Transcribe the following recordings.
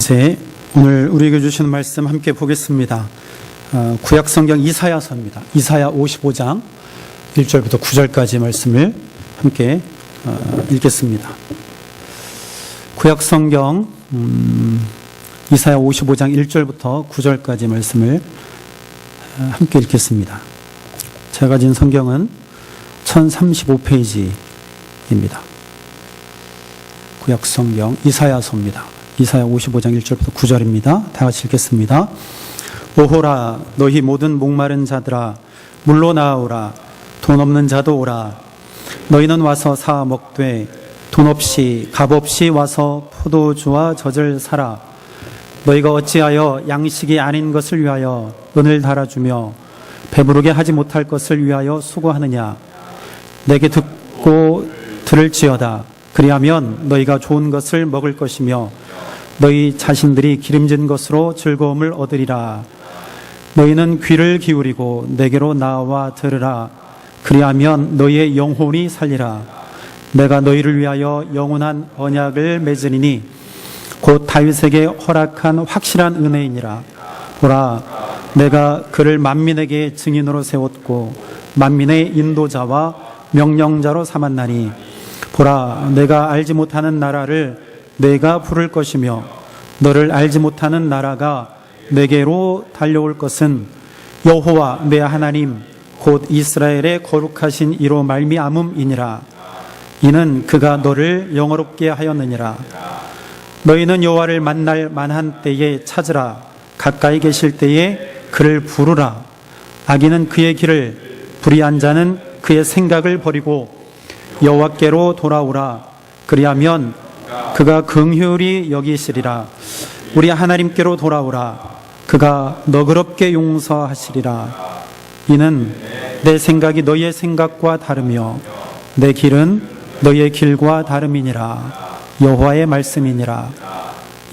번째, 오늘 우리에게 주시는 말씀 함께 보겠습니다. 구약성경 이사야서입니다. 이사야 55장 1절부터 9절까지 말씀을 함께 읽겠습니다. 구약성경 이사야 55장 1절부터 9절까지 말씀을 함께 읽겠습니다. 제가 가진 성경은 1035페이지입니다. 구약성경 이사야서입니다. 이사야 55장 1절부터 9절입니다. 다 같이 읽겠습니다. 오호라 너희 모든 목마른 자들아 물로 나아오라. 돈 없는 자도 오라. 너희는 와서 사 먹되 돈 없이 값 없이 와서 포도주와 젖을 사라. 너희가 어찌하여 양식이 아닌 것을 위하여 은을 달아주며 배부르게 하지 못할 것을 위하여 수고하느냐. 내게 듣고 들을지어다. 그리하면 너희가 좋은 것을 먹을 것이며 너희 자신들이 기름진 것으로 즐거움을 얻으리라. 너희는 귀를 기울이고 내게로 나와 들으라. 그리하면 너희의 영혼이 살리라. 내가 너희를 위하여 영원한 언약을 맺으리니 곧 다윗에게 허락한 확실한 은혜이니라. 보라, 내가 그를 만민에게 증인으로 세웠고 만민의 인도자와 명령자로 삼았나니 보라, 내가 알지 못하는 나라를 내가 부를 것이며 너를 알지 못하는 나라가 내게로 달려올 것은 여호와 내 하나님 곧 이스라엘의 거룩하신 이로 말미암음이니라. 이는 그가 너를 영화롭게 하였느니라. 너희는 여호와를 만날 만한 때에 찾으라. 가까이 계실 때에 그를 부르라. 악인은 그의 길을, 불의한 자는 그의 생각을 버리고 여호와께로 돌아오라. 그리하면 그가 긍휼히 여기시리라. 우리 하나님께로 돌아오라. 그가 너그럽게 용서하시리라. 이는 내 생각이 너희의 생각과 다르며 내 길은 너희의 길과 다름이니라. 여호와의 말씀이니라.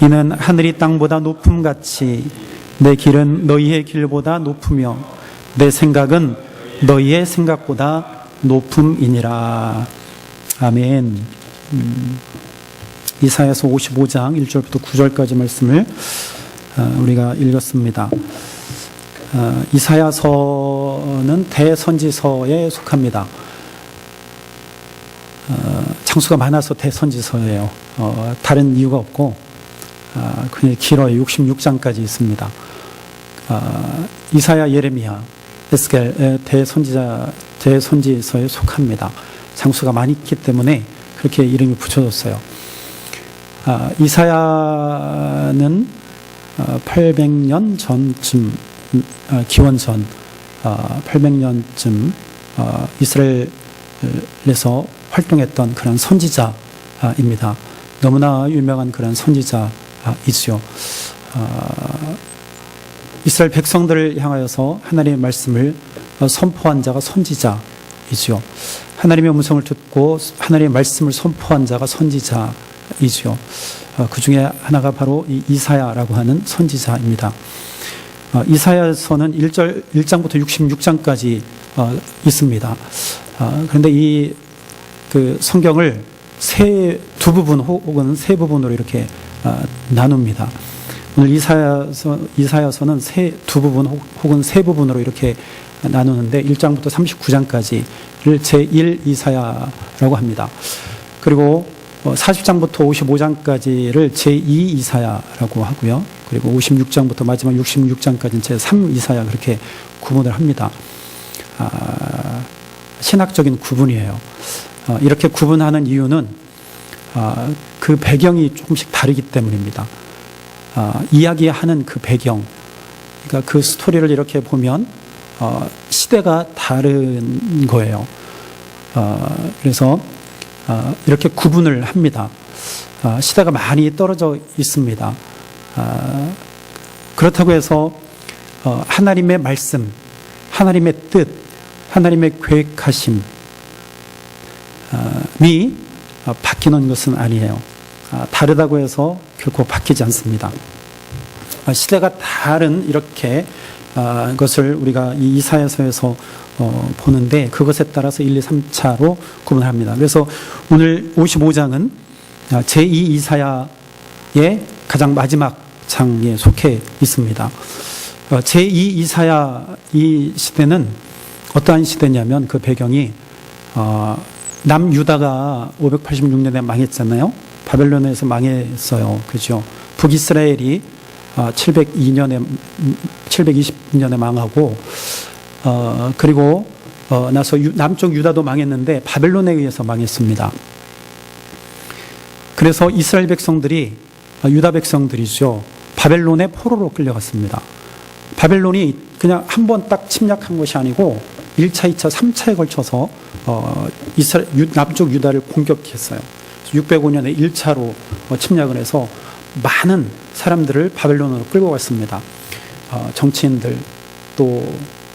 이는 하늘이 땅보다 높음같이 내 길은 너희의 길보다 높으며 내 생각은 너희의 생각보다 높음이니라. 아멘. 이사야서 55장 1절부터 9절까지 말씀을 우리가 읽었습니다. 이사야서는 대선지서에 속합니다. 장수가 많아서 대선지서예요. 다른 이유가 없고 그냥 길어요. 66장까지 있습니다. 이사야, 예레미야, 에스겔 대선지서에 속합니다. 장수가 많이 있기 때문에 그렇게 이름이 붙여졌어요. 이사야는 800년 전쯤, 기원전 800년쯤 이스라엘에서 활동했던 그런 선지자입니다. 너무나 유명한 그런 선지자이죠. 이스라엘 백성들을 향하여서 하나님의 말씀을 선포한 자가 선지자이죠. 하나님의 음성을 듣고 하나님의 말씀을 선포한 자가 선지자이죠. 그 중에 하나가 바로 이 이사야라고 하는 선지자입니다. 이사야서는 1장부터 66장까지 있습니다. 그런데 이 성경을 두 부분 혹은 세 부분으로 이렇게 나눕니다. 오늘 이사야서는 두 부분 혹은 세 부분으로 이렇게 나누는데 1장부터 39장까지를 제1 이사야라고 합니다. 그리고 40장부터 55장까지를 제2 이사야라고 하고요. 그리고 56장부터 마지막 66장까지는 제3 이사야 그렇게 구분을 합니다. 신학적인 구분이에요. 이렇게 구분하는 이유는 그 배경이 조금씩 다르기 때문입니다. 이야기하는 그 배경, 그러니까 그 스토리를 이렇게 보면 시대가 다른 거예요. 그래서 이렇게 구분을 합니다. 시대가 많이 떨어져 있습니다. 그렇다고 해서 하나님의 말씀, 하나님의 뜻, 하나님의 계획하심이 바뀌는 것은 아니에요. 다르다고 해서 결코 바뀌지 않습니다. 시대가 다른 이렇게 것을 우리가 이 이사야서에서 보는데 그것에 따라서 1, 2, 3차로 구분합니다. 그래서 오늘 55장은 제2 이사야의 가장 마지막 장에 속해 있습니다. 제2 이사야 이 시대는 어떠한 시대냐면 그 배경이 남유다가 586년에 망했잖아요. 바벨론에서 망했어요. 그죠? 북이스라엘이 720년에 망하고 그리고 나서 남쪽 유다도 망했는데 바벨론에 의해서 망했습니다. 그래서 이스라엘 백성들이 유다 백성들이죠. 바벨론의 포로로 끌려갔습니다. 바벨론이 그냥 한 번 딱 침략한 것이 아니고 1차, 2차, 3차에 걸쳐서 남쪽 유다를 공격했어요. 605년에 1차로 침략을 해서 많은 사람들을 바벨론으로 끌고 갔습니다. 정치인들, 또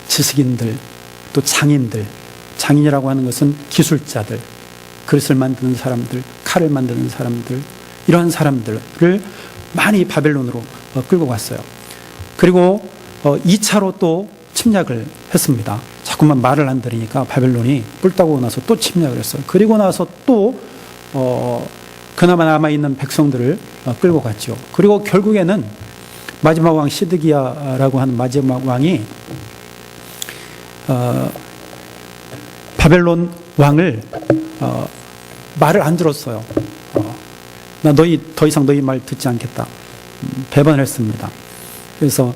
지식인들, 또 장인들. 장인이라고 하는 것은 기술자들, 그릇을 만드는 사람들, 칼을 만드는 사람들, 이러한 사람들을 많이 바벨론으로 끌고 갔어요. 그리고 2차로 또 침략을 했습니다. 자꾸만 말을 안 들으니까 바벨론이 뿔 따고 나서 또 침략을 했어요. 그리고 나서 또 그나마 남아있는 백성들을 끌고 갔죠. 그리고 결국에는 마지막 왕 시드기야라고 하는 마지막 왕이 바벨론 왕을 말을 안 들었어요. 나 더 이상 너희 말 듣지 않겠다. 배반을 했습니다. 그래서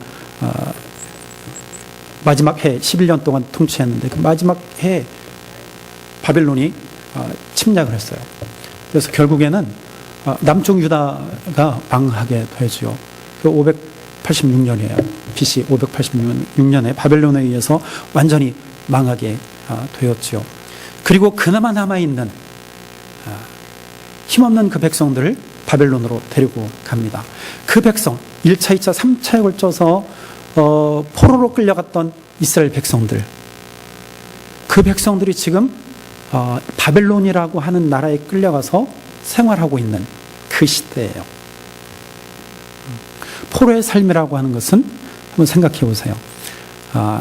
마지막 해 11년 동안 통치했는데 그 마지막 해에 바벨론이 침략을 했어요. 그래서 결국에는 남쪽 유다가 망하게 되죠. 586년이에요. BC 586년에 바벨론에 의해서 완전히 망하게 되었죠. 그리고 그나마 남아있는 힘없는 그 백성들을 바벨론으로 데리고 갑니다. 그 백성, 1차, 2차, 3차에 걸쳐서 포로로 끌려갔던 이스라엘 백성들, 그 백성들이 지금 바벨론이라고 하는 나라에 끌려가서 생활하고 있는 그 시대예요. 포로의 삶이라고 하는 것은 한번 생각해 보세요.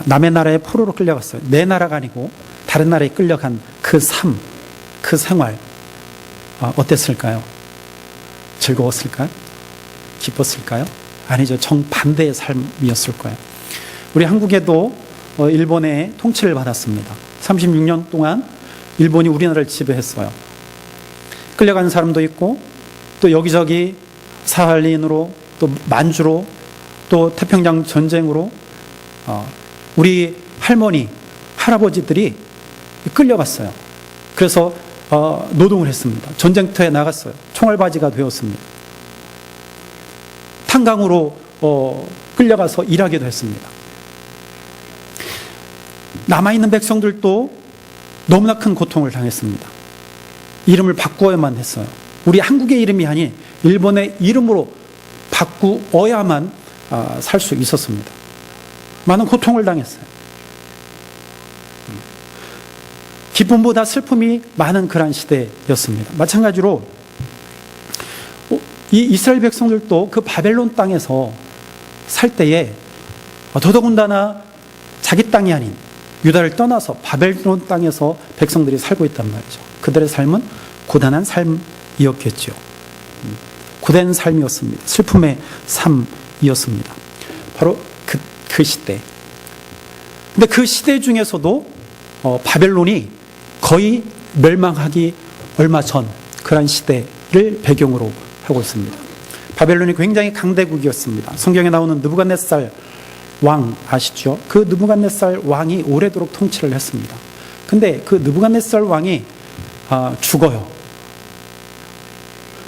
남의 나라에 포로로 끌려갔어요. 내 나라가 아니고 다른 나라에 끌려간 그 삶, 그 생활 어땠을까요? 즐거웠을까요? 기뻤을까요? 아니죠. 정반대의 삶이었을 거예요. 우리 한국에도 일본의 통치를 받았습니다. 36년 동안 일본이 우리나라를 지배했어요. 끌려간 사람도 있고 또 여기저기 사할린으로 또 만주로 또 태평양 전쟁으로 우리 할머니, 할아버지들이 끌려갔어요. 그래서 노동을 했습니다. 전쟁터에 나갔어요. 총알바지가 되었습니다. 탄광으로 끌려가서 일하기도 했습니다. 남아있는 백성들도 너무나 큰 고통을 당했습니다. 이름을 바꾸어야만 했어요. 우리 한국의 이름이 아닌 일본의 이름으로 바꾸어야만 살 수 있었습니다. 많은 고통을 당했어요. 기쁨보다 슬픔이 많은 그러한 시대였습니다. 마찬가지로 이 이스라엘 백성들도 그 바벨론 땅에서 살 때에 더더군다나 자기 땅이 아닌 유다를 떠나서 바벨론 땅에서 백성들이 살고 있단 말이죠. 그들의 삶은 고단한 삶이었겠죠. 고된 삶이었습니다. 슬픔의 삶이었습니다. 바로 그 시대. 근데 그 시대 중에서도 바벨론이 거의 멸망하기 얼마 전 그런 시대를 배경으로 하고 있습니다. 바벨론이 굉장히 강대국이었습니다. 성경에 나오는 느부갓네살 왕 아시죠? 그 느부갓네살 왕이 오래도록 통치를 했습니다. 근데 그 느부갓네살 왕이 죽어요.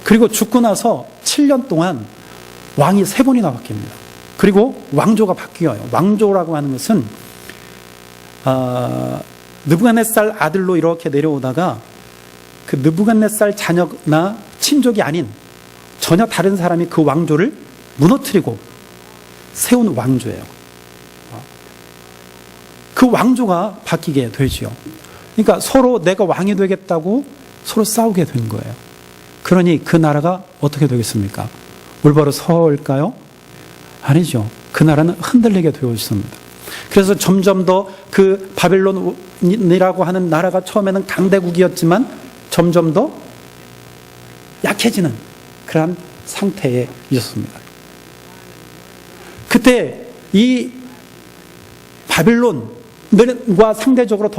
그리고 죽고 나서 7년 동안 왕이 3번이나 바뀝니다. 그리고 왕조가 바뀌어요. 왕조라고 하는 것은 느부갓네살 아들로 이렇게 내려오다가 그 느부갓네살 자녀나 친족이 아닌 전혀 다른 사람이 그 왕조를 무너뜨리고 세운 왕조예요. 그 왕조가 바뀌게 되죠. 그러니까 서로 내가 왕이 되겠다고 서로 싸우게 된 거예요. 그러니 그 나라가 어떻게 되겠습니까? 올바로 서을까요? 아니죠. 그 나라는 흔들리게 되어 있습니다. 그래서 점점 더 그 바벨론이라고 하는 나라가 처음에는 강대국이었지만 점점 더 약해지는 그러한 상태에 있었습니다. 그때 이 바빌론과 상대적으로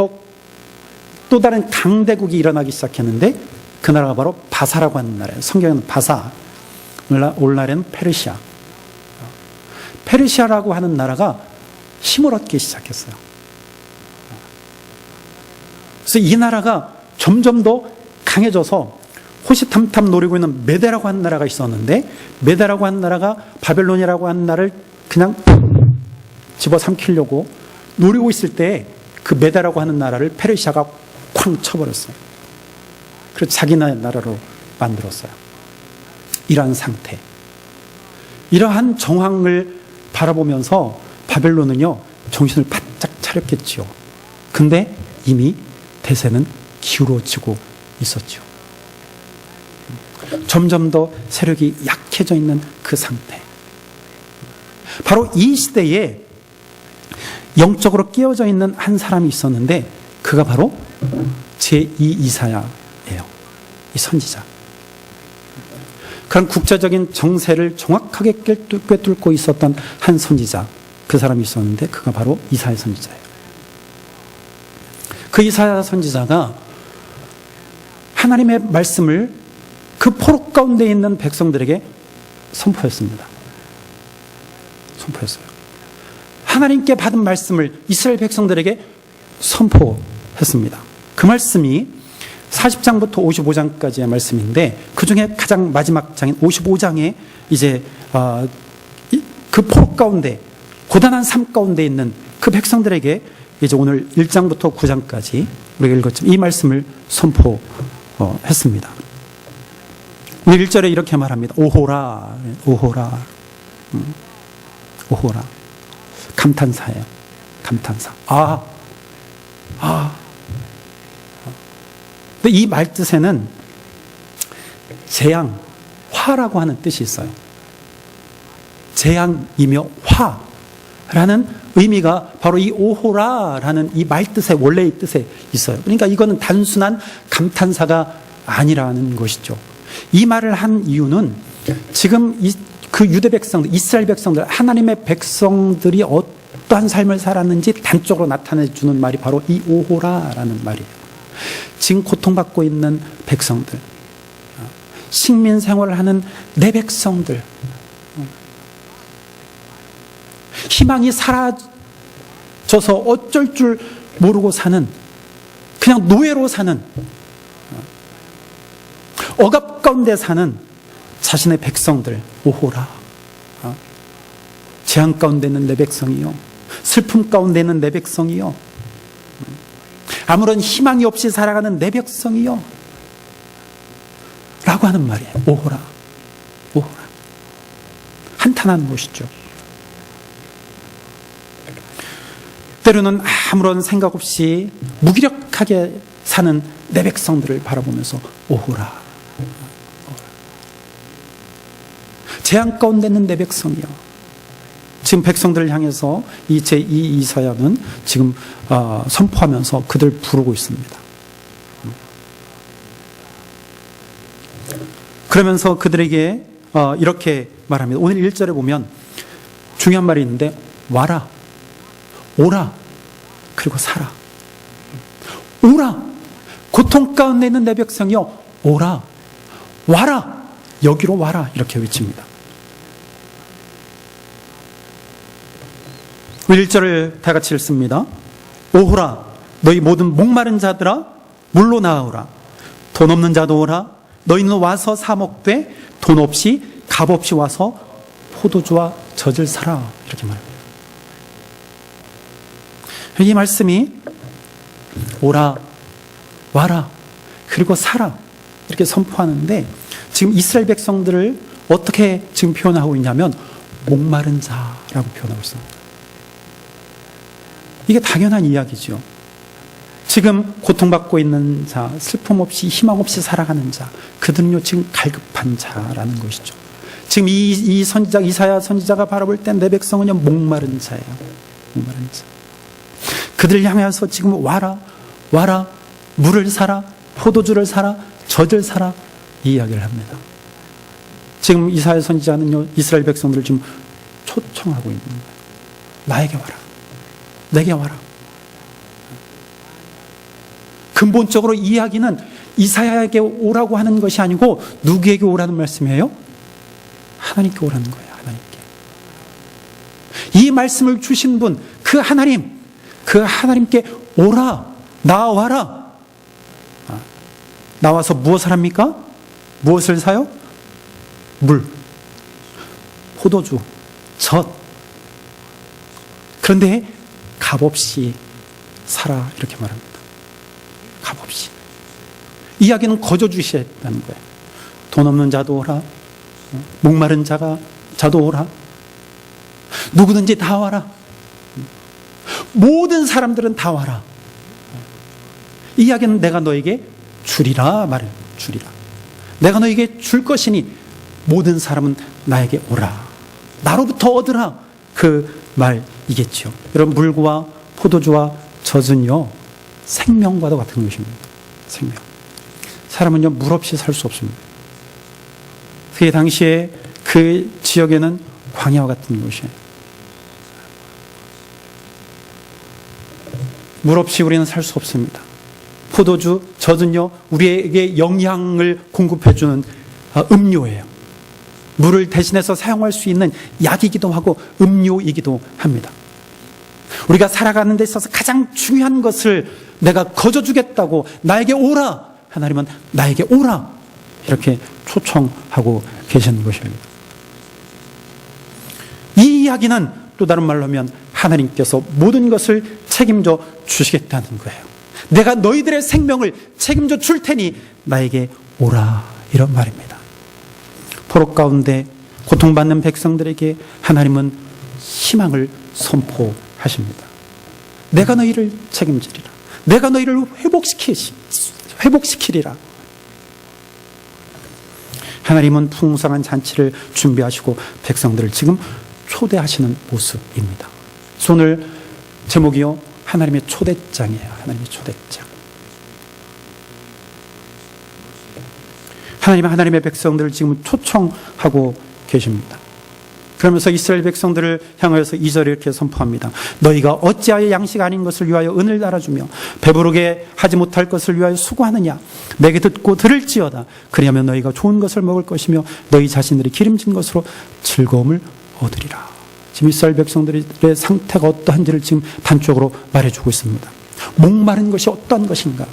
또 다른 강대국이 일어나기 시작했는데 그 나라가 바로 바사라고 하는 나라예요. 성경에는 바사, 오늘날에는 페르시아. 페르시아라고 하는 나라가 힘을 얻기 시작했어요. 그래서 이 나라가 점점 더 강해져서 호시탐탐 노리고 있는 메대라고 하는 나라가 있었는데, 메대라고 하는 나라가 바벨론이라고 하는 나라를 그냥 집어삼키려고 노리고 있을 때 그 메대라고 하는 나라를 페르시아가 쾅 쳐버렸어요. 그래서 자기 나라로 만들었어요. 이러한 상태, 이러한 정황을 바라보면서 바벨론은요 정신을 바짝 차렸겠지요. 근데 이미 대세는 기울어지고 있었죠. 점점 더 세력이 약해져 있는 그 상태. 바로 이 시대에 영적으로 깨어져 있는 한 사람이 있었는데 그가 바로 제2 이사야예요. 이 선지자. 그런 국제적인 정세를 정확하게 꿰뚫고 있었던 한 선지자, 그 사람이 있었는데 그가 바로 이사야 선지자예요. 그 이사야 선지자가 하나님의 말씀을 그 포로 가운데 있는 백성들에게 선포했습니다. 선포했어요. 하나님께 받은 말씀을 이스라엘 백성들에게 선포했습니다. 그 말씀이 40장부터 55장까지의 말씀인데 그 중에 가장 마지막 장인 55장에 이제 그 포로 가운데 고단한 삶 가운데 있는 그 백성들에게 이제 오늘 1장부터 9장까지 우리가 읽었지만 이 말씀을 선포했습니다. 우리 1절에 이렇게 말합니다. 오호라, 오호라, 오호라. 감탄사예요. 감탄사. 근데 이 말 뜻에는 재앙, 화라고 하는 뜻이 있어요. 재앙이며 화라는 의미가 바로 이 오호라라는 이 말 뜻의 원래의 뜻에 있어요. 그러니까 이거는 단순한 감탄사가 아니라는 것이죠. 이 말을 한 이유는 지금 그 유대 백성들, 이스라엘 백성들, 하나님의 백성들이 어떠한 삶을 살았는지 단적으로 나타내 주는 말이 바로 이 오호라라는 말이에요. 지금 고통받고 있는 백성들, 식민 생활을 하는 내 백성들, 희망이 사라져서 어쩔 줄 모르고 사는, 그냥 노예로 사는, 억압 가운데 사는 자신의 백성들, 오호라. 재앙 가운데 있는 내 백성이요, 슬픔 가운데 있는 내 백성이요, 아무런 희망이 없이 살아가는 내 백성이요 라고 하는 말이에요. 오호라, 오호라. 한탄하는 것이죠. 때로는 아무런 생각 없이 무기력하게 사는 내 백성들을 바라보면서 오호라. 재앙 가운데 있는 내 백성이요. 지금 백성들을 향해서 이 제2 이사야는 지금 선포하면서 그들 부르고 있습니다. 그러면서 그들에게 이렇게 말합니다. 오늘 1절에 보면 중요한 말이 있는데 와라, 오라, 그리고 살아. 오라, 고통 가운데 있는 내 백성이여 오라, 와라, 여기로 와라, 이렇게 외칩니다. 1절을 다 같이 읽습니다. 오호라, 너희 모든 목마른 자들아 물로 나오라. 돈 없는 자도 오라. 너희는 와서 사 먹되 돈 없이 값 없이 와서 포도주와 젖을 사라. 이렇게 말합니다. 이 말씀이 오라, 와라, 그리고 사라 이렇게 선포하는데 지금 이스라엘 백성들을 어떻게 지금 표현하고 있냐면 목마른 자라고 표현하고 있습니다. 이게 당연한 이야기죠. 지금 고통받고 있는 자, 슬픔 없이 희망 없이 살아가는 자, 그들은요 지금 갈급한 자라는 것이죠. 지금 이 선지자, 이사야 선지자가 바라볼 때 내 백성은요 목마른 자예요. 목마른 자. 그들을 향해서 지금 와라, 와라, 물을 사라, 포도주를 사라, 젖을 사라, 이 이야기를 합니다. 지금 이사야 선지자는요 이스라엘 백성들을 지금 초청하고 있는 거예요. 나에게 와라. 내게 와라. 근본적으로 이 이야기는 이사야에게 오라고 하는 것이 아니고 누구에게 오라는 말씀이에요? 하나님께 오라는 거예요. 하나님께. 이 말씀을 주신 분, 그 하나님, 그 하나님께 오라. 나와라. 나와서 무엇을 합니까? 무엇을 사요? 물, 포도주, 젖. 그런데 값없이 사라 이렇게 말합니다. 값없이. 이야기는 거저 주시했다는 거예요. 돈 없는 자도 오라. 목마른 자도 오라. 누구든지 다 와라. 모든 사람들은 다 와라. 이 이야기는 내가 너에게 주리라 말해요. 주리라. 내가 너에게 줄 것이니 모든 사람은 나에게 오라. 나로부터 얻으라. 그 말이겠죠. 여러분, 물과 포도주와 젖은요, 생명과도 같은 것입니다. 생명. 사람은요, 물 없이 살 수 없습니다. 그 당시에 그 지역에는 광야와 같은 곳이에요. 물 없이 우리는 살 수 없습니다. 포도주, 젖은요, 우리에게 영양을 공급해주는 음료예요. 물을 대신해서 사용할 수 있는 약이기도 하고 음료이기도 합니다. 우리가 살아가는 데 있어서 가장 중요한 것을 내가 거저 주겠다고 나에게 오라. 하나님은 나에게 오라. 이렇게 초청하고 계시는 것입니다. 이 이야기는 또 다른 말로 하면 하나님께서 모든 것을 책임져 주시겠다는 거예요. 내가 너희들의 생명을 책임져 줄 테니 나에게 오라. 이런 말입니다. 포로 가운데 고통받는 백성들에게 하나님은 희망을 선포하십니다. 내가 너희를 책임지리라. 내가 너희를 회복시키리라. 하나님은 풍성한 잔치를 준비하시고 백성들을 지금 초대하시는 모습입니다. 오늘 제목이요, 하나님의 초대장이에요. 하나님의 초대장. 하나님은 하나님의 백성들을 지금 초청하고 계십니다. 그러면서 이스라엘 백성들을 향하여서 2절에 이렇게 선포합니다. 너희가 어찌하여 양식 아닌 것을 위하여 은을 달아주며 배부르게 하지 못할 것을 위하여 수고하느냐. 내게 듣고 들을지어다. 그리하면 너희가 좋은 것을 먹을 것이며 너희 자신들이 기름진 것으로 즐거움을 얻으리라. 지금 이스라엘 백성들의 상태가 어떠한지를 지금 단적으로 말해주고 있습니다. 목마른 것이 어떠한 것인가.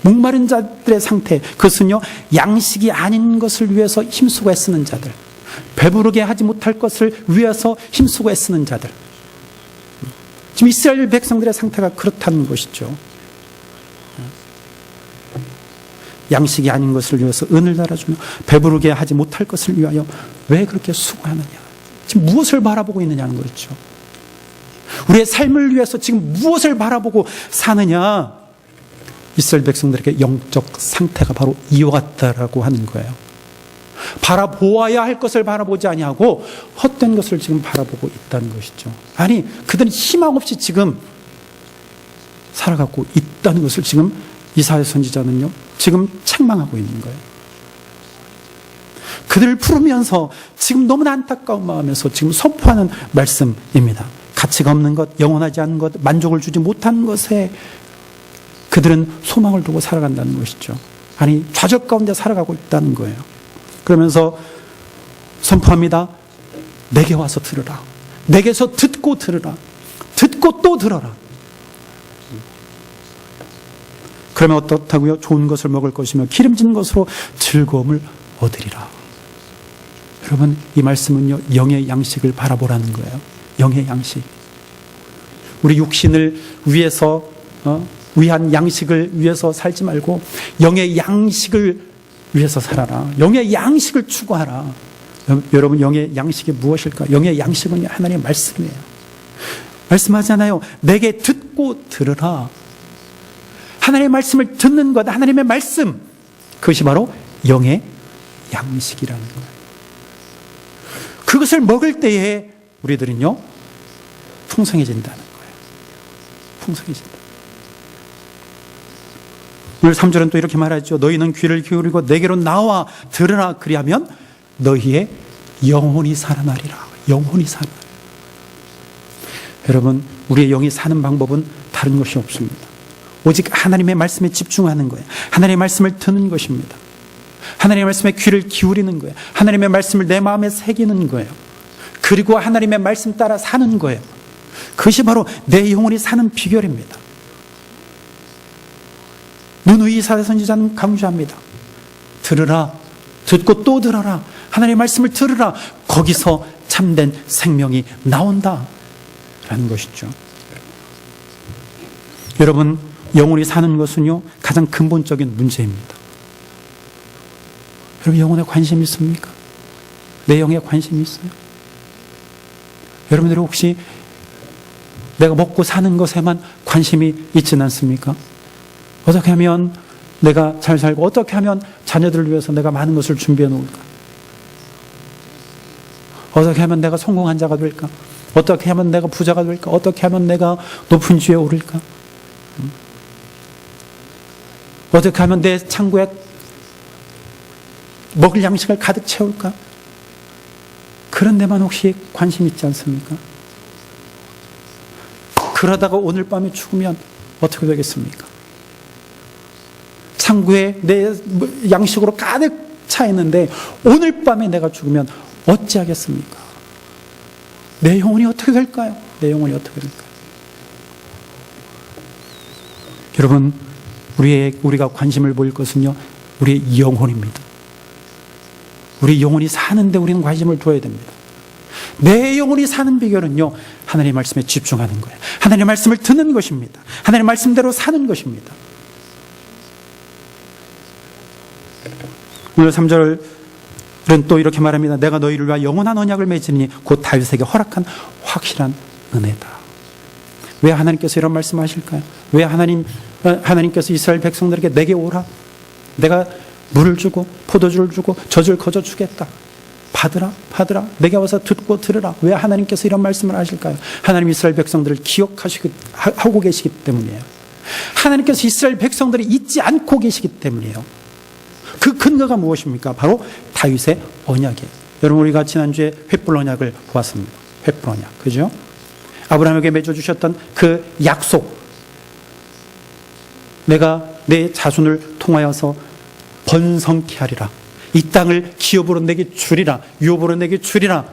목마른 자들의 상태, 그것은요, 양식이 아닌 것을 위해서 힘쓰고 애쓰는 자들, 배부르게 하지 못할 것을 위해서 힘쓰고 애쓰는 자들. 지금 이스라엘 백성들의 상태가 그렇다는 것이죠. 양식이 아닌 것을 위해서 은을 달아주며 배부르게 하지 못할 것을 위하여 왜 그렇게 수고하느냐. 지금 무엇을 바라보고 있느냐는 거죠. 우리의 삶을 위해서 지금 무엇을 바라보고 사느냐. 이스라엘 백성들에게 영적 상태가 바로 이와 같다라고 하는 거예요. 바라보아야 할 것을 바라보지 아니하고 헛된 것을 지금 바라보고 있다는 것이죠. 아니, 그들은 희망 없이 지금 살아가고 있다는 것을 지금 이사야 선지자는요, 지금 책망하고 있는 거예요. 그들을 부르면서 지금 너무나 안타까운 마음에서 지금 선포하는 말씀입니다. 가치가 없는 것, 영원하지 않은 것, 만족을 주지 못하는 것에 그들은 소망을 두고 살아간다는 것이죠. 아니, 좌절 가운데 살아가고 있다는 거예요. 그러면서 선포합니다. 내게 와서 들으라. 내게서 듣고 들으라. 듣고 또 들어라. 그러면 어떻다고요? 좋은 것을 먹을 것이며 기름진 것으로 즐거움을 얻으리라. 여러분, 이 말씀은요, 영의 양식을 바라보라는 거예요. 영의 양식. 우리 육신을 위해서 위한 양식을 위해서 살지 말고 영의 양식을 위해서 살아라. 영의 양식을 추구하라. 여러분, 영의 양식이 무엇일까? 영의 양식은 하나님의 말씀이에요. 말씀하잖아요. 내게 듣고 들으라. 하나님의 말씀을 듣는 것, 하나님의 말씀, 그것이 바로 영의 양식이라는 거예요. 그것을 먹을 때에 우리들은요, 풍성해진다는 거예요. 풍성해진다. 오늘 3절은 또 이렇게 말하죠. 너희는 귀를 기울이고 내게로 나와 들으라. 그리하면 너희의 영혼이 살아나리라. 영혼이 사는. 여러분, 우리의 영이 사는 방법은 다른 것이 없습니다. 오직 하나님의 말씀에 집중하는 거예요. 하나님의 말씀을 듣는 것입니다. 하나님의 말씀에 귀를 기울이는 거예요. 하나님의 말씀을 내 마음에 새기는 거예요. 그리고 하나님의 말씀 따라 사는 거예요. 그것이 바로 내 영혼이 사는 비결입니다. 누누이 이사야 선지자는 강조합니다. 들으라, 듣고 또 들어라. 하나님의 말씀을 들으라. 거기서 참된 생명이 나온다 라는 것이죠. 여러분, 영혼이 사는 것은요, 가장 근본적인 문제입니다. 여러분, 영혼에 관심이 있습니까? 내 영에 관심이 있어요? 여러분들이 혹시 내가 먹고 사는 것에만 관심이 있지는 않습니까? 어떻게 하면 내가 잘 살고, 어떻게 하면 자녀들을 위해서 내가 많은 것을 준비해 놓을까? 어떻게 하면 내가 성공한 자가 될까? 어떻게 하면 내가 부자가 될까? 어떻게 하면 내가 높은 지위에 오를까? 어떻게 하면 내 창고에 먹을 양식을 가득 채울까? 그런 데만 혹시 관심 있지 않습니까? 그러다가 오늘 밤에 죽으면 어떻게 되겠습니까? 창고에 내 양식으로 가득 차 있는데 오늘 밤에 내가 죽으면 어찌하겠습니까? 내 영혼이 어떻게 될까요? 내 영혼이 어떻게 될까요? 여러분, 우리가 관심을 보일 것은요, 우리의 영혼입니다. 우리 영혼이 사는데 우리는 관심을 둬야 됩니다. 내 영혼이 사는 비결은요, 하나님의 말씀에 집중하는 거예요. 하나님의 말씀을 듣는 것입니다. 하나님의 말씀대로 사는 것입니다. 오늘 3절은 또 이렇게 말합니다. 내가 너희를 위하여 영원한 언약을 맺으니 곧 다윗에게 허락한 확실한 은혜다. 왜 하나님께서 이런 말씀하실까요? 왜 하나님께서 이스라엘 백성들에게 내게 오라, 내가 물을 주고 포도주를 주고 젖을 거저 주겠다, 받으라 내게 와서 듣고 들으라. 왜 하나님께서 이런 말씀을 하실까요? 하나님 이스라엘 백성들을 기억하고 계시기 때문이에요. 하나님께서 이스라엘 백성들을 잊지 않고 계시기 때문이에요. 그 근거가 무엇입니까? 바로 다윗의 언약이에요. 여러분, 우리가 지난주에 횃불 언약을 보았습니다. 횃불 언약, 그죠? 아브라함에게 맺어주셨던 그 약속, 내가 내 자손을 통하여서 번성케 하리라, 이 땅을 기업으로 내게 주리라, 유업으로 내게 주리라.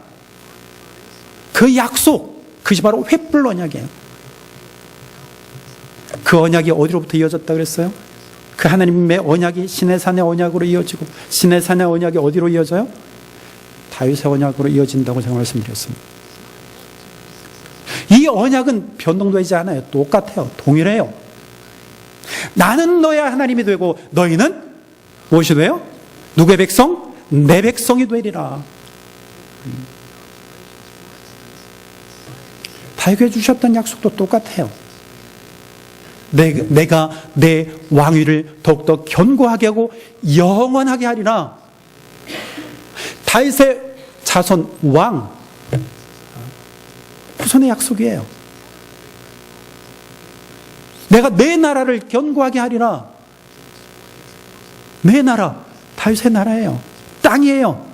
그 약속, 그것이 바로 횃불 언약이에요. 그 언약이 어디로부터 이어졌다 그랬어요? 그 하나님의 언약이 시내산의 언약으로 이어지고, 시내산의 언약이 어디로 이어져요? 다윗의 언약으로 이어진다고 제가 말씀드렸습니다. 이 언약은 변동되지 않아요. 똑같아요. 동일해요. 나는 너의 하나님이 되고 너희는 무엇이 돼요? 누구의 백성? 내 백성이 되리라. 다윗에게 주셨던 약속도 똑같아요. 내가 내 왕위를 더욱더 견고하게 하고 영원하게 하리라. 다윗의 자손 왕, 후손의 약속이에요. 내가 내 나라를 견고하게 하리라. 내 나라, 다윗의 나라예요. 땅이에요.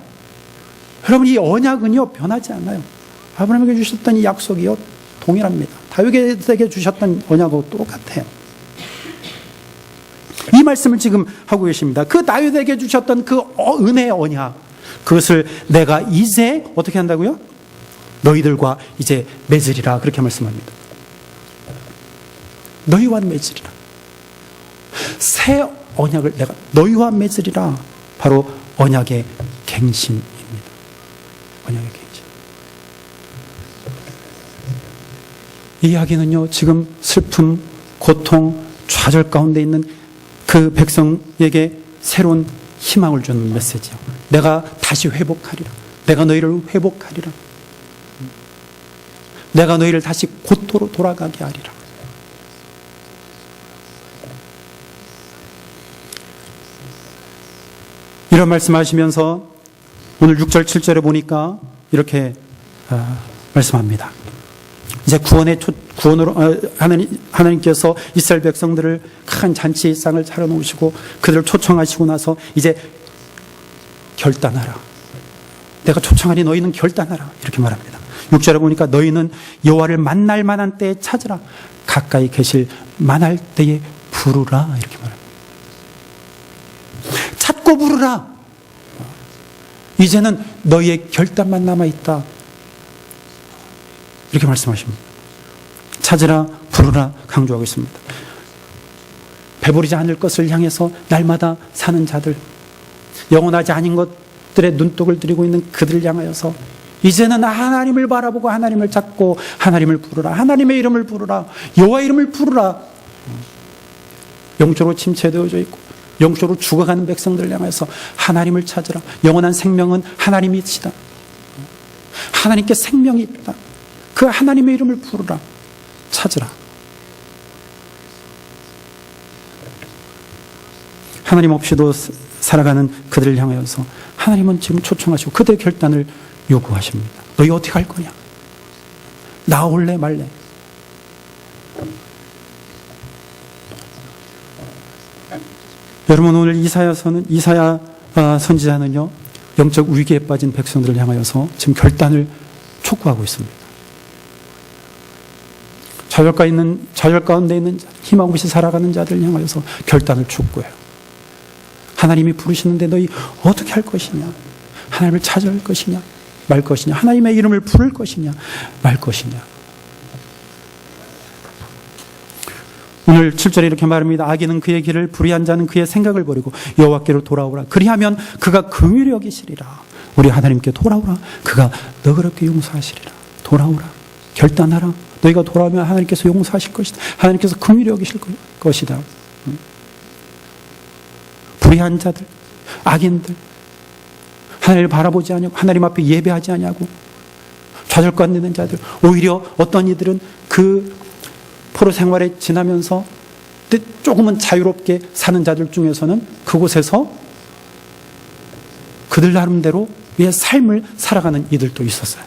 여러분, 이 언약은요, 변하지 않아요. 아브라함에게 주셨던 이 약속이요, 동일합니다. 다윗에게 주셨던 언약하고 똑같아요. 이 말씀을 지금 하고 계십니다. 그 다윗에게 주셨던 그 은혜의 언약, 그것을 내가 이제 어떻게 한다고요? 너희들과 이제 맺으리라, 그렇게 말씀합니다. 너희와 맺으리라. 새 언약을 내가 너희와 맺으리라. 바로 언약의 갱신입니다. 언약의 갱신. 이 이야기는요, 지금 슬픔, 고통, 좌절 가운데 있는 그 백성에게 새로운 희망을 주는 메시지요. 내가 다시 회복하리라. 내가 너희를 회복하리라. 내가 너희를 다시 곧도로 돌아가게 하리라. 이런 말씀하시면서 오늘 6절 7절에 보니까 이렇게 말씀합니다. 이제 구원으로 하나님께서 이스라엘 백성들을 큰 잔치상을 차려놓으시고 그들을 초청하시고 나서 이제 결단하라. 내가 초청하니 너희는 결단하라. 이렇게 말합니다. 6절에 보니까 너희는 여호와를 만날 만한 때에 찾으라. 가까이 계실 만할 때에 부르라. 이렇게 말합니다. 찾고 부르라. 이제는 너희의 결단만 남아있다. 이렇게 말씀하십니다. 찾으라, 부르라 강조하고 있습니다. 배부르지 않을 것을 향해서 날마다 사는 자들, 영원하지 않은 것들의 눈독을 들이고 있는 그들을 향하여서 이제는 하나님을 바라보고 하나님을 찾고 하나님을 부르라. 하나님의 이름을 부르라. 여호와 이름을 부르라. 영적으로 침체되어져 있고 영적으로 죽어가는 백성들을 향해서 하나님을 찾으라. 영원한 생명은 하나님이시다. 하나님께 생명이 있다. 그 하나님의 이름을 부르라. 찾으라. 하나님 없이도 살아가는 그들을 향하여서 하나님은 지금 초청하시고 그들의 결단을 요구하십니다. 너희 어떻게 할 거냐? 나올래 말래? 여러분, 오늘 이사야 선지자는요, 영적 위기에 빠진 백성들을 향하여서 지금 결단을 촉구하고 있습니다. 좌절 가운데 있는 자, 희망 없이 살아가는 자들을 향하여서 결단을 촉구해요. 하나님이 부르시는데 너희 어떻게 할 것이냐? 하나님을 찾을 것이냐? 말 것이냐? 하나님의 이름을 부를 것이냐? 말 것이냐? 오늘 7절에 이렇게 말합니다. 악인은 그의 길을, 불의한 자는 그의 생각을 버리고 여호와께로 돌아오라. 그리하면 그가 긍휼히 여기시리라. 우리 하나님께 돌아오라. 그가 너그럽게 용서하시리라. 돌아오라. 결단하라. 너희가 돌아오면 하나님께서 용서하실 것이다. 하나님께서 긍휼히 여기실 것이다. 불의한 자들, 악인들, 하나님을 바라보지 않냐고, 하나님 앞에 예배하지 않냐고, 좌절감 되는 자들, 오히려 어떤 이들은 그 포로 생활에 지나면서 조금은 자유롭게 사는 자들 중에서는 그곳에서 그들 나름대로의 삶을 살아가는 이들도 있었어요.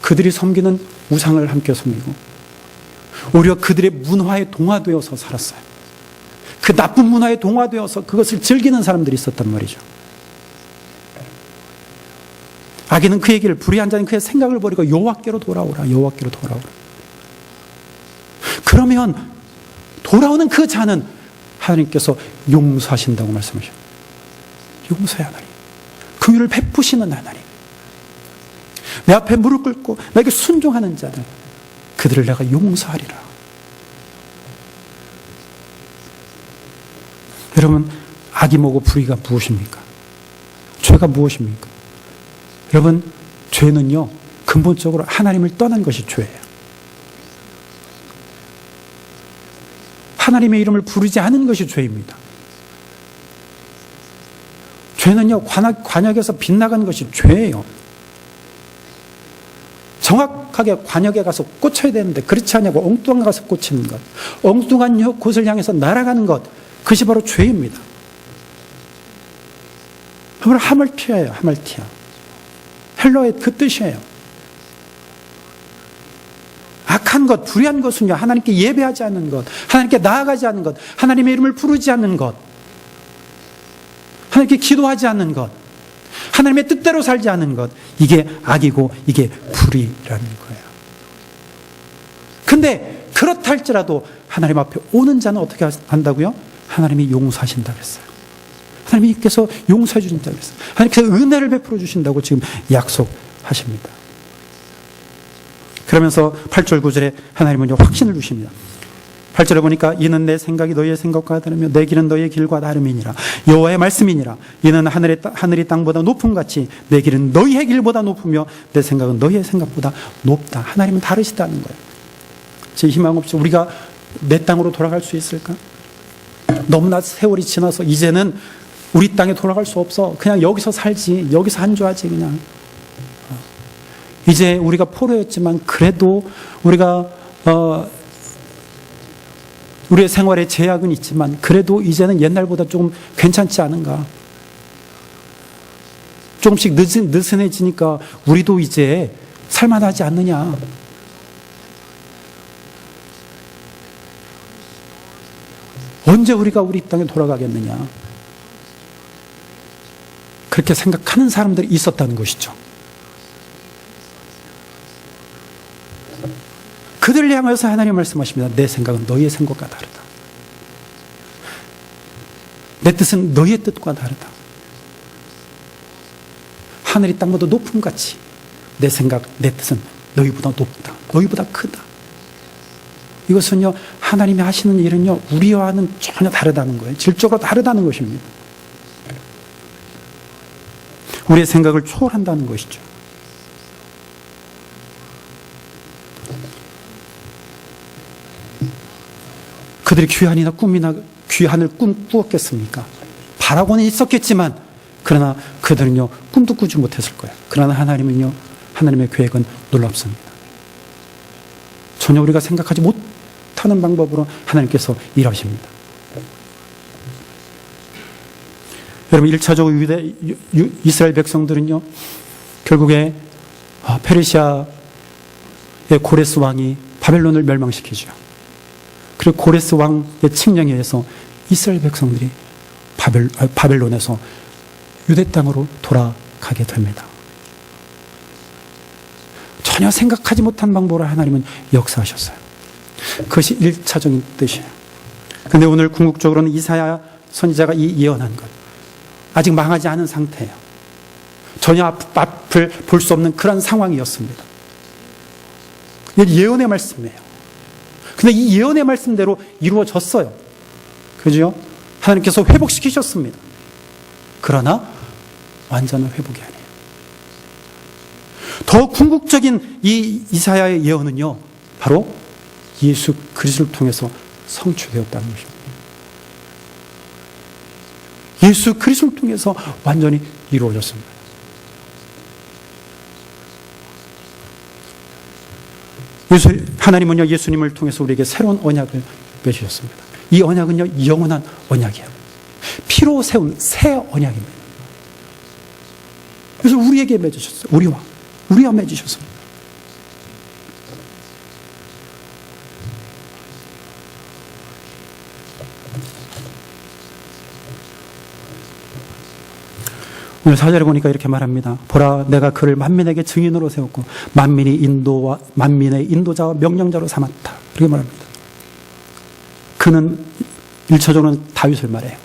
그들이 섬기는 우상을 함께 섬기고 오히려 그들의 문화에 동화되어서 살았어요. 그 나쁜 문화에 동화되어서 그것을 즐기는 사람들이 있었단 말이죠. 악인은 그의 길을, 불의한 자는 그의 생각을 버리고 여호와께로 돌아오라. 여호와께로 돌아오라. 그러면 돌아오는 그 자는 하나님께서 용서하신다고 말씀하셔요. 용서의 하나님, 긍휼을 베푸시는 하나님, 내 앞에 무릎 꿇고 나에게 순종하는 자들, 그들을 내가 용서하리라. 여러분, 악이 뭐고 불의가 무엇입니까? 죄가 무엇입니까? 여러분, 죄는요, 근본적으로 하나님을 떠난 것이 죄예요. 하나님의 이름을 부르지 않은 것이 죄입니다. 죄는요, 관역에서 빗나간 것이 죄예요. 정확하게 관역에 가서 꽂혀야 되는데 그렇지 않냐고 엉뚱한 데 가서 꽂히는 것, 엉뚱한 곳을 향해서 날아가는 것, 그것이 바로 죄입니다. 하멀티아예요. 하멀티아. 헬러의 그 뜻이에요. 악한 것, 불의한 것은요, 하나님께 예배하지 않는 것, 하나님께 나아가지 않는 것, 하나님의 이름을 부르지 않는 것, 하나님께 기도하지 않는 것, 하나님의 뜻대로 살지 않는 것, 이게 악이고 이게 불의라는 거예요. 근데 그렇다 할지라도 하나님 앞에 오는 자는 어떻게 한다고요? 하나님이 용서하신다 그랬어요. 하나님께서 용서해 주신다 그랬어요. 하나님께서 은혜를 베풀어 주신다고 지금 약속하십니다. 그러면서 8절 9절에 하나님은 확신을 주십니다. 8절에 보니까 이는 내 생각이 너희의 생각과 다르며 내 길은 너희의 길과 다름이니라. 여호와의 말씀이니라. 이는 하늘이 땅보다 높음같이 내 길은 너희의 길보다 높으며 내 생각은 너희의 생각보다 높다. 하나님은 다르시다는 거예요. 제 희망 없이 우리가 내 땅으로 돌아갈 수 있을까? 너무나 세월이 지나서 이제는 우리 땅에 돌아갈 수 없어. 그냥 여기서 살지. 여기서 안주하지 그냥. 이제 우리가 포로였지만 그래도 우리가 우리의 생활에 제약은 있지만 그래도 이제는 옛날보다 조금 괜찮지 않은가. 조금씩 느슨해지니까 우리도 이제 살만하지 않느냐. 언제 우리가 우리 땅에 돌아가겠느냐. 그렇게 생각하는 사람들이 있었다는 것이죠. 그들을 향해서 하나님 말씀하십니다. 내 생각은 너희의 생각과 다르다. 내 뜻은 너희의 뜻과 다르다. 하늘이 땅보다 높음 같이 내 생각, 내 뜻은 너희보다 높다. 너희보다 크다. 이것은요, 하나님이 하시는 일은요, 우리와는 전혀 다르다는 거예요. 질적으로 다르다는 것입니다. 우리의 생각을 초월한다는 것이죠. 그들이 귀한을 꿈꾸었겠습니까? 바라고는 있었겠지만, 그러나 그들은요, 꿈도 꾸지 못했을 거예요. 그러나 하나님은요, 하나님의 계획은 놀랍습니다. 전혀 우리가 생각하지 못하는 방법으로 하나님께서 일하십니다. 여러분, 1차적으로 이스라엘 백성들은요, 결국에 페르시아의 고레스 왕이 바벨론을 멸망시키죠. 그리고 고레스 왕의 칙령에 의해서 이스라엘 백성들이 바벨론에서 유대 땅으로 돌아가게 됩니다. 전혀 생각하지 못한 방법으로 하나님은 역사하셨어요. 그것이 1차적인 뜻이에요. 그런데 오늘 궁극적으로는 이사야 선지자가 이 예언한 것, 아직 망하지 않은 상태예요. 전혀 앞을 볼 수 없는 그런 상황이었습니다. 예언의 말씀이에요. 근데 이 예언의 말씀대로 이루어졌어요. 그죠? 하나님께서 회복시키셨습니다. 그러나 완전한 회복이 아니에요. 더 궁극적인 이 이사야의 예언은요, 바로 예수 그리스도를 통해서 성취되었다는 것입니다. 예수 그리스도를 통해서 완전히 이루어졌습니다. 하나님은요, 예수님을 통해서 우리에게 새로운 언약을 맺으셨습니다. 이 언약은요, 영원한 언약이에요. 피로 세운 새 언약입니다. 그래서 우리에게 맺으셨어요. 우리와 맺으셨습니다. 오늘 4절에 보니까 이렇게 말합니다. 보라, 내가 그를 만민에게 증인으로 세웠고 만민의 인도자와 명령자로 삼았다. 이렇게 말합니다. 그는 1차적으로는 다윗을 말해요.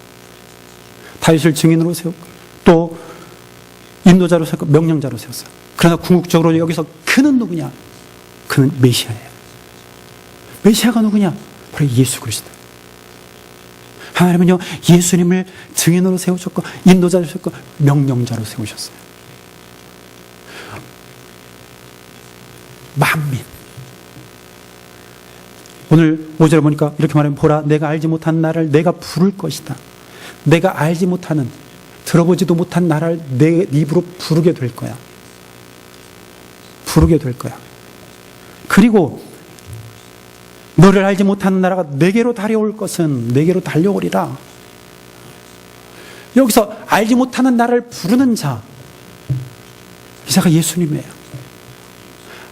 다윗을 증인으로 세웠고 또 인도자로 세웠고 명령자로 세웠어요. 그러나 궁극적으로 여기서 그는 누구냐? 그는 메시아예요. 메시아가 누구냐? 바로 예수 그리스도. 하나님은요, 예수님을 증인으로 세우셨고 인도자로 세우셨고 명령자로 세우셨어요. 만민. 오늘 5절에 보니까 이렇게 말하면, 보라, 내가 알지 못한 나라를 내가 부를 것이다. 내가 알지 못하는, 들어보지도 못한 나라를 내 입으로 부르게 될 거야. 부르게 될 거야. 그리고 너를 알지 못하는 나라가 내게로 달려올 것은 내게로 달려오리라. 여기서 알지 못하는 나라를 부르는 자, 이사가 예수님이에요.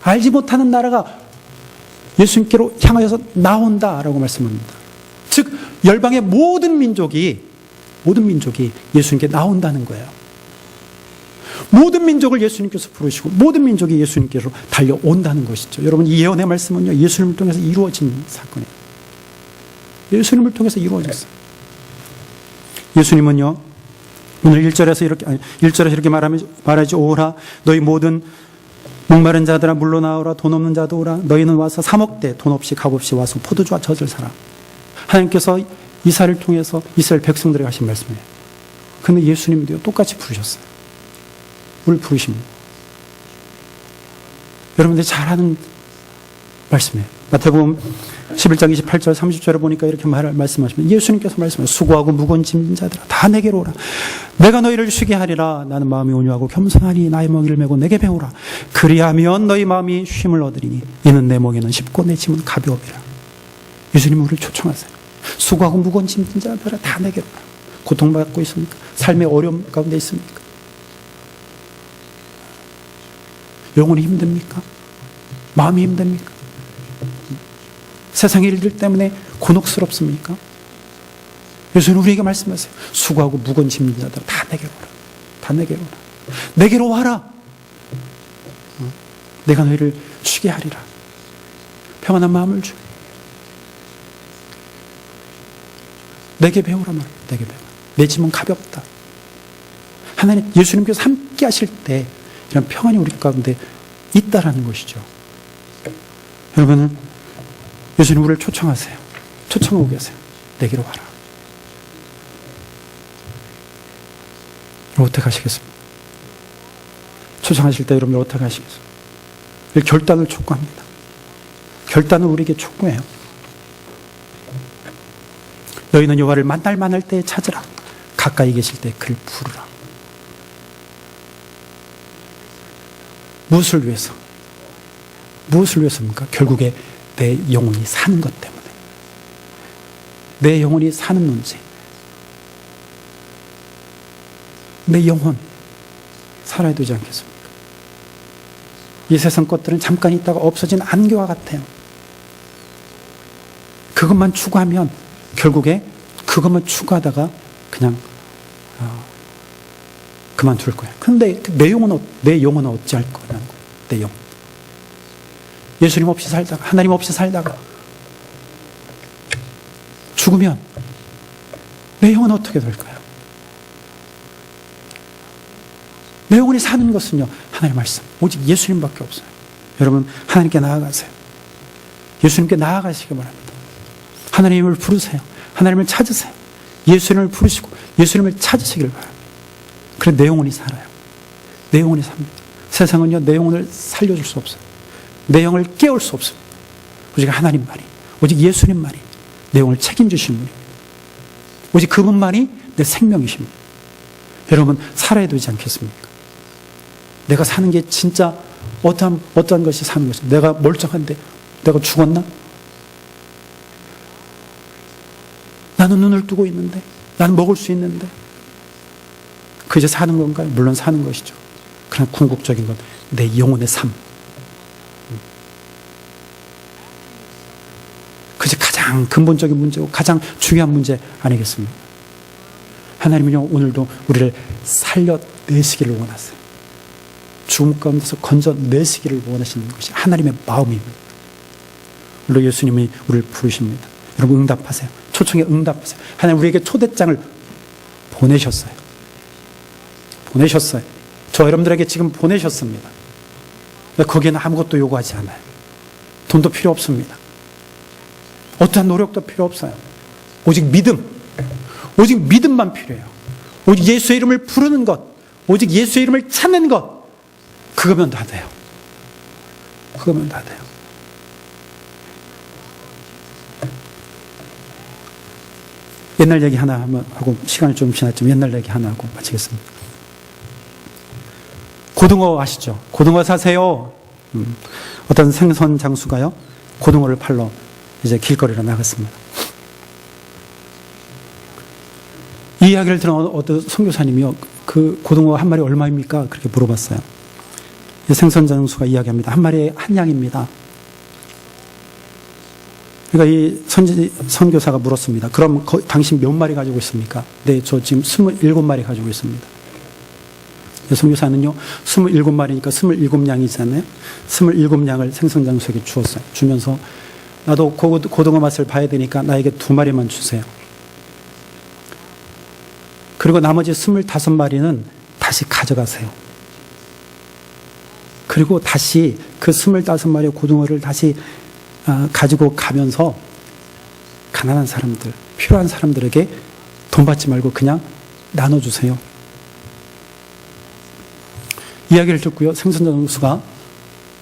알지 못하는 나라가 예수님께로 향하여서 나온다라고 말씀합니다. 즉 열방의 모든 민족이 예수님께 나온다는 거예요. 모든 민족을 예수님께서 부르시고 모든 민족이 예수님께로 달려온다는 것이죠. 여러분, 이 예언의 말씀은요, 예수님을 통해서 이루어진 사건이에요. 예수님을 통해서 이루어졌어요. 예수님은요, 오늘 1절에서 이렇게 말하지. 오라, 너희 모든 목마른 자들아 물러나오라. 돈 없는 자도 오라. 너희는 와서 사 먹되 돈 없이 값 없이 와서 포도주와 젖을 사라. 하나님께서 이사를 통해서 이스라엘 백성들에게 하신 말씀이에요. 근데 예수님도요, 똑같이 부르셨어요. 우리를 부르십니다. 여러분들이 잘 아는 말씀이에요. 마태복음 11장 28절 30절에 보니까 이렇게 말씀하십니다. 예수님께서 말씀하세요. 수고하고 무거운 짐진 자들아 다 내게로 오라. 내가 너희를 쉬게 하리라. 나는 마음이 온유하고 겸손하니 나의 멍이를 메고 내게 배우라. 그리하면 너희 마음이 쉼을 얻으리니 이는 내 멍에는 쉽고 내 짐은 가벼움이라. 예수님은 우리를 초청하세요. 수고하고 무거운 짐진 자들아 다 내게로 오라. 고통받고 있습니까? 삶의 어려움 가운데 있습니까? 영혼이 힘듭니까? 마음이 힘듭니까? 세상의 일들 때문에 곤혹스럽습니까? 예수님 우리에게 말씀하세요. 수고하고 무거운 짐진 자들 다 내게로 오라. 다 내게로 오라. 내게로 와라. 내가 너희를 쉬게 하리라. 평안한 마음을 주게. 내게 배우라 말. 내게 배우라. 내 짐은 가볍다. 하나님, 예수님께서 함께 하실 때 이런 평안이 우리 가운데 있다라는 것이죠. 여러분은 예수님 우리를 초청하세요. 초청하고 계세요. 내게로 와라. 어떻게 하시겠습니까? 초청하실 때 여러분 어떻게 하시겠습니까? 결단을 촉구합니다. 결단을 우리에게 촉구해요. 너희는 여호와를 만날 때에 찾으라. 가까이 계실 때 그를 부르라. 무엇을 위해서? 무엇을 위해서입니까? 결국에 내 영혼이 사는 것 때문에. 내 영혼이 사는 문제. 내 영혼 살아야 되지 않겠습니까? 이 세상 것들은 잠깐 있다가 없어진 안개와 같아요. 그것만 추구하면 결국에 그것만 추구하다가 그냥 그만둘 거예요. 근데 내 영혼은 어찌할 거냐는 거예요. 내 영혼. 예수님 없이 살다가, 하나님 없이 살다가 죽으면 내 영혼은 어떻게 될까요? 내 영혼이 사는 것은요, 하나님의 말씀, 오직 예수님밖에 없어요. 여러분, 하나님께 나아가세요. 예수님께 나아가시기 바랍니다. 하나님을 부르세요. 하나님을 찾으세요. 예수님을 부르시고 예수님을 찾으시길 바랍니다. 그래 내 영혼이 살아요. 내 영혼이 삽니다. 세상은요, 내 영혼을 살려줄 수 없어요. 내 영을 깨울 수 없습니다. 오직 하나님만이, 오직 예수님만이 내 영을 책임지시는 분입니다. 오직 그분만이 내 생명이십니다. 여러분, 살아야 되지 않겠습니까? 내가 사는 게 진짜 어떠한 것이 사는 것입니다. 내가 멀쩡한데 내가 죽었나? 나는 눈을 뜨고 있는데, 나는 먹을 수 있는데 그저 사는 건가요? 물론 사는 것이죠. 그러나 궁극적인 건 내 영혼의 삶. 그저 가장 근본적인 문제고 가장 중요한 문제 아니겠습니까? 하나님은요, 오늘도 우리를 살려내시기를 원하세요. 죽음 가운데서 건져내시기를 원하시는 것이 하나님의 마음입니다. 물론 예수님이 우리를 부르십니다. 여러분 응답하세요. 초청에 응답하세요. 하나님 우리에게 초대장을 보내셨어요. 보내셨어요. 저 여러분들에게 지금 보내셨습니다. 거기에는 아무것도 요구하지 않아요. 돈도 필요 없습니다. 어떠한 노력도 필요 없어요. 오직 믿음. 오직 믿음만 필요해요. 오직 예수의 이름을 부르는 것, 오직 예수의 이름을 찾는 것, 그거면 다 돼요. 그거면 다 돼요. 옛날 얘기 하나 하고, 시간이 좀 지났지만 옛날 얘기 하나 하고 마치겠습니다. 고등어 아시죠? 고등어 사세요. 어떤 생선 장수가요, 고등어를 팔러 이제 길거리로 나갔습니다. 이 이야기를 들은 어떤 선교사님이요, 그 고등어 한 마리 얼마입니까? 그렇게 물어봤어요. 생선 장수가 이야기합니다. 한 마리에 한 양입니다. 그러니까 이 선교사가 물었습니다. 그럼 당신 몇 마리 가지고 있습니까? 네, 저 지금 27마리 가지고 있습니다. 선교사는요, 27마리니까 27양이잖아요. 27양을 생선 장수에게 주었어요. 주면서 나도 고등어 맛을 봐야 되니까 나에게 2마리만 주세요. 그리고 나머지 25마리는 다시 가져가세요. 그리고 다시 그 25마리의 고등어를 다시 가지고 가면서 가난한 사람들, 필요한 사람들에게 돈 받지 말고 그냥 나눠주세요. 이야기를 듣고요, 생선 장수가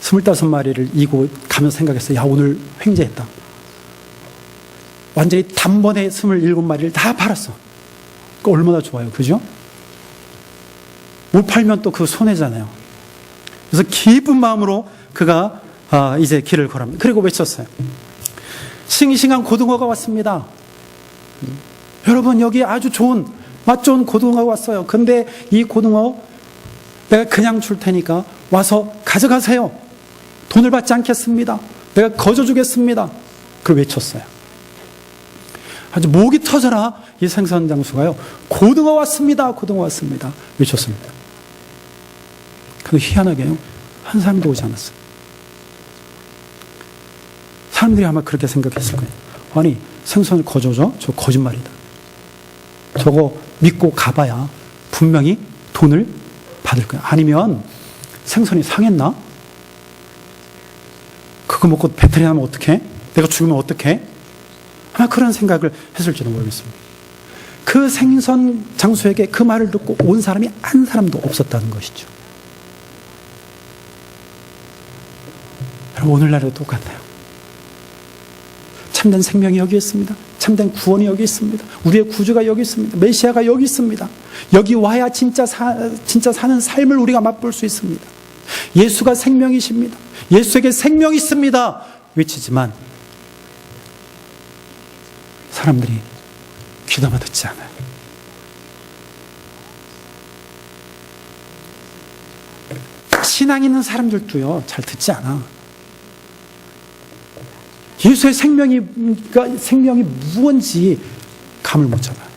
25마리를 이고 가면서 생각했어요. 야, 오늘 횡재했다. 완전히 단번에 27마리를 다 팔았어. 그 얼마나 좋아요, 그죠? 못 팔면 또 그 손해잖아요. 그래서 기쁜 마음으로 그가 이제 길을 걸었습니다. 그리고 외쳤어요. 싱싱한 고등어가 왔습니다. 여러분, 여기 아주 좋은, 맛 좋은 고등어가 왔어요. 근데 이 고등어 내가 그냥 줄 테니까 와서 가져가세요. 돈을 받지 않겠습니다. 내가 거저 주겠습니다. 그걸 외쳤어요. 아주 목이 터져라 이 생선 장수가요, 고등어 왔습니다, 고등어 왔습니다 외쳤습니다. 근데 희한하게요, 한 사람도 오지 않았어요. 사람들이 아마 그렇게 생각했을 거예요. 아니, 생선을 거저줘? 저 거짓말이다. 저거 믿고 가봐야 분명히 돈을 받을 거야. 아니면 생선이 상했나? 그거 먹고 배탈이 나면 어떡해? 내가 죽으면 어떡해? 아마 그런 생각을 했을지도 모르겠습니다. 그 생선 장수에게 그 말을 듣고 온 사람이 한 사람도 없었다는 것이죠. 여러분, 오늘날에도 똑같아요. 참된 생명이 여기 있습니다. 참된 구원이 여기 있습니다. 우리의 구주가 여기 있습니다. 메시아가 여기 있습니다. 여기 와야 진짜 사는 삶을 우리가 맛볼 수 있습니다. 예수가 생명이십니다. 예수에게 생명이 있습니다 외치지만 사람들이 귀담아 듣지 않아요. 신앙 있는 사람들도요, 잘 듣지 않아. 예수의 생명이 무언지 감을 못 잡아요.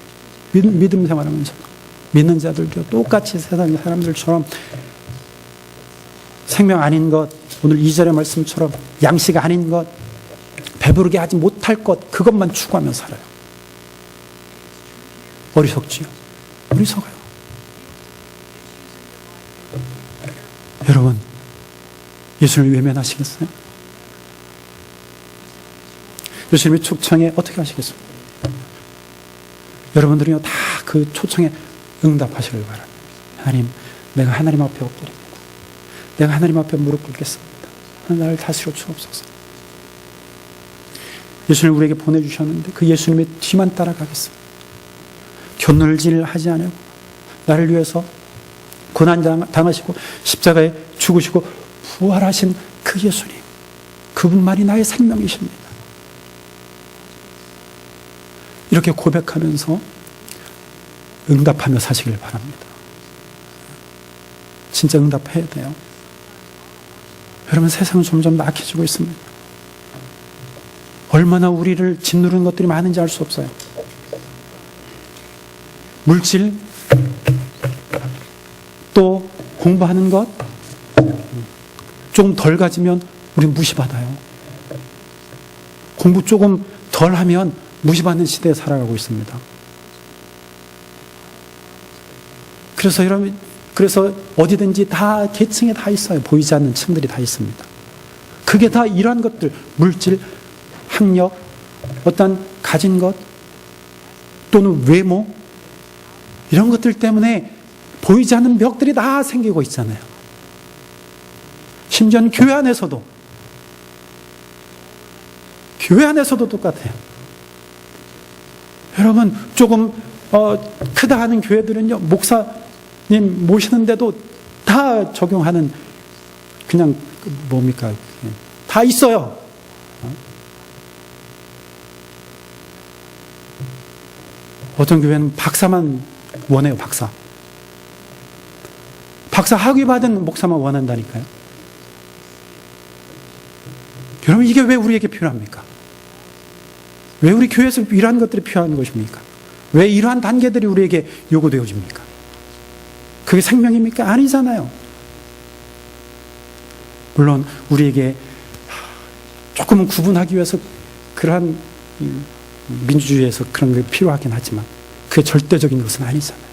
믿음 생활하면서 믿는 자들도 똑같이 세상 사람들처럼 생명 아닌 것, 오늘 2절의 말씀처럼 양식 아닌 것, 배부르게 하지 못할 것, 그것만 추구하며 살아요. 어리석지요. 어리석어요. 여러분, 예수를 외면하시겠어요? 예수님의 초청에 어떻게 하시겠습니까? 여러분들이요, 다 그 초청에 응답하시길 바랍니다. 하나님, 내가 하나님 앞에 엎드립니다. 내가 하나님 앞에 무릎 꿇겠습니다. 나를 다스려 주옵소서. 예수님을 우리에게 보내주셨는데 그 예수님의 뒤만 따라가겠습니다. 견놀질 하지 않고 나를 위해서 고난 당하시고 십자가에 죽으시고 부활하신 그 예수님, 그분만이 나의 생명이십니다. 이렇게 고백하면서 응답하며 사시길 바랍니다. 진짜 응답해야 돼요. 여러분, 세상은 점점 낙해지고 있습니다. 얼마나 우리를 짓누르는 것들이 많은지 알 수 없어요. 물질, 또 공부하는 것, 조금 덜 가지면 우리는 무시받아요. 공부 조금 덜 하면 무시받는 시대에 살아가고 있습니다. 그래서 여러분, 어디든지 다 계층에 다 있어요. 보이지 않는 층들이 다 있습니다. 그게 다 이러한 것들, 물질, 학력, 어떤 가진 것, 또는 외모, 이런 것들 때문에 보이지 않는 벽들이 다 생기고 있잖아요. 심지어는 교회 안에서도 똑같아요. 여러분, 조금 크다 하는 교회들은요, 목사님 모시는데도 다 적용하는, 그냥 뭡니까, 다 있어요. 어떤 교회는 박사만 원해요. 박사 학위 받은 목사만 원한다니까요. 여러분, 이게 왜 우리에게 필요합니까? 왜 우리 교회에서 이러한 것들이 필요한 것입니까? 왜 이러한 단계들이 우리에게 요구되어집니까? 그게 생명입니까? 아니잖아요. 물론 우리에게 조금은 구분하기 위해서 그러한 민주주의에서 그런 게 필요하긴 하지만 그게 절대적인 것은 아니잖아요.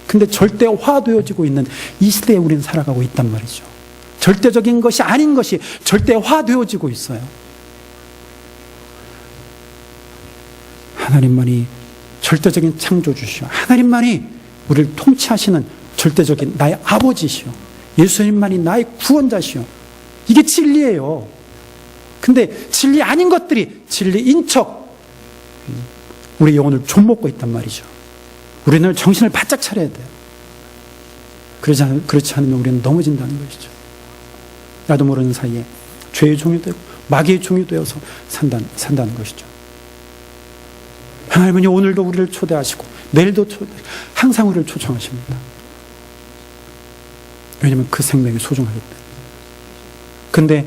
근데 절대화되어지고 있는 이 시대에 우리는 살아가고 있단 말이죠. 절대적인 것이 아닌 것이 절대화되어지고 있어요. 하나님만이 절대적인 창조주시오. 하나님만이 우리를 통치하시는 절대적인 나의 아버지시오. 예수님만이 나의 구원자시오. 이게 진리예요. 근데 진리 아닌 것들이 진리인 척 우리 영혼을 좀먹고 있단 말이죠. 우리는 정신을 바짝 차려야 돼요. 그렇지 않으면 우리는 넘어진다는 것이죠. 나도 모르는 사이에 죄의 종이 되고 마귀의 종이 되어서 산다는 것이죠. 하나님은 오늘도 우리를 초대하시고 내일도 항상 우리를 초청하십니다. 왜냐하면 그 생명이 소중하기 때문에. 근데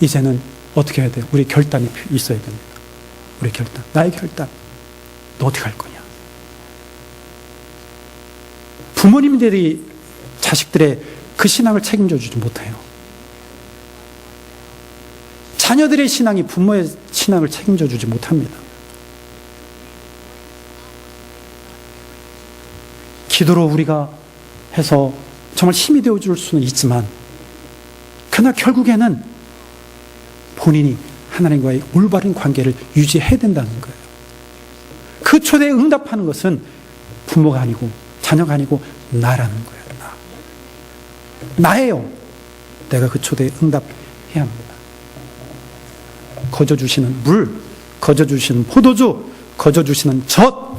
이제는 어떻게 해야 돼요? 우리 결단이 있어야 됩니다. 우리 결단, 나의 결단. 너 어떻게 할 거냐? 부모님들이 자식들의 그 신앙을 책임져 주지 못해요. 자녀들의 신앙이 부모의 신앙을 책임져 주지 못합니다. 기도로 우리가 해서 정말 힘이 되어 줄 수는 있지만, 그러나 결국에는 본인이 하나님과의 올바른 관계를 유지해야 된다는 거예요. 그 초대에 응답하는 것은 부모가 아니고 자녀가 아니고 나라는 거예요. 나예요. 내가 그 초대에 응답해야 합니다. 거저주시는 물, 거저주시는 포도주, 거저주시는 젖,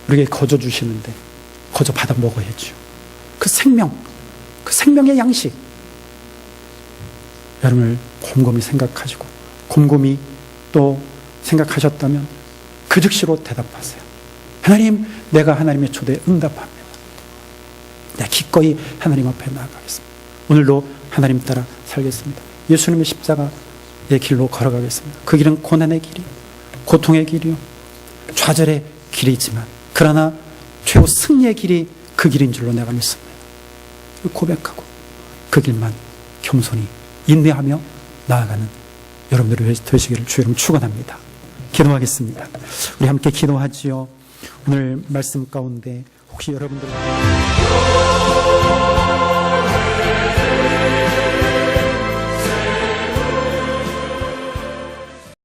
우리에게 거저주시는데 거저 받아 먹어야죠. 그 생명, 그 생명의 양식, 여러분을 곰곰이 생각하시고 곰곰이 또 생각하셨다면 그 즉시로 대답하세요. 하나님, 내가 하나님의 초대에 응답합니다. 내가 기꺼이 하나님 앞에 나아가겠습니다. 오늘도 하나님 따라 살겠습니다. 예수님의 십자가의 길로 걸어가겠습니다. 그 길은 고난의 길이요, 고통의 길이요, 좌절의 길이지만, 그러나 최후 승리의 길이 그 길인 줄로 내가 믿습니다. 고백하고 그 길만 겸손히 인내하며 나아가는 여러분들이 되시기를 주의 이름으로 축원합니다. 기도하겠습니다. 우리 함께 기도하지요. 오늘 말씀 가운데 혹시 여러분들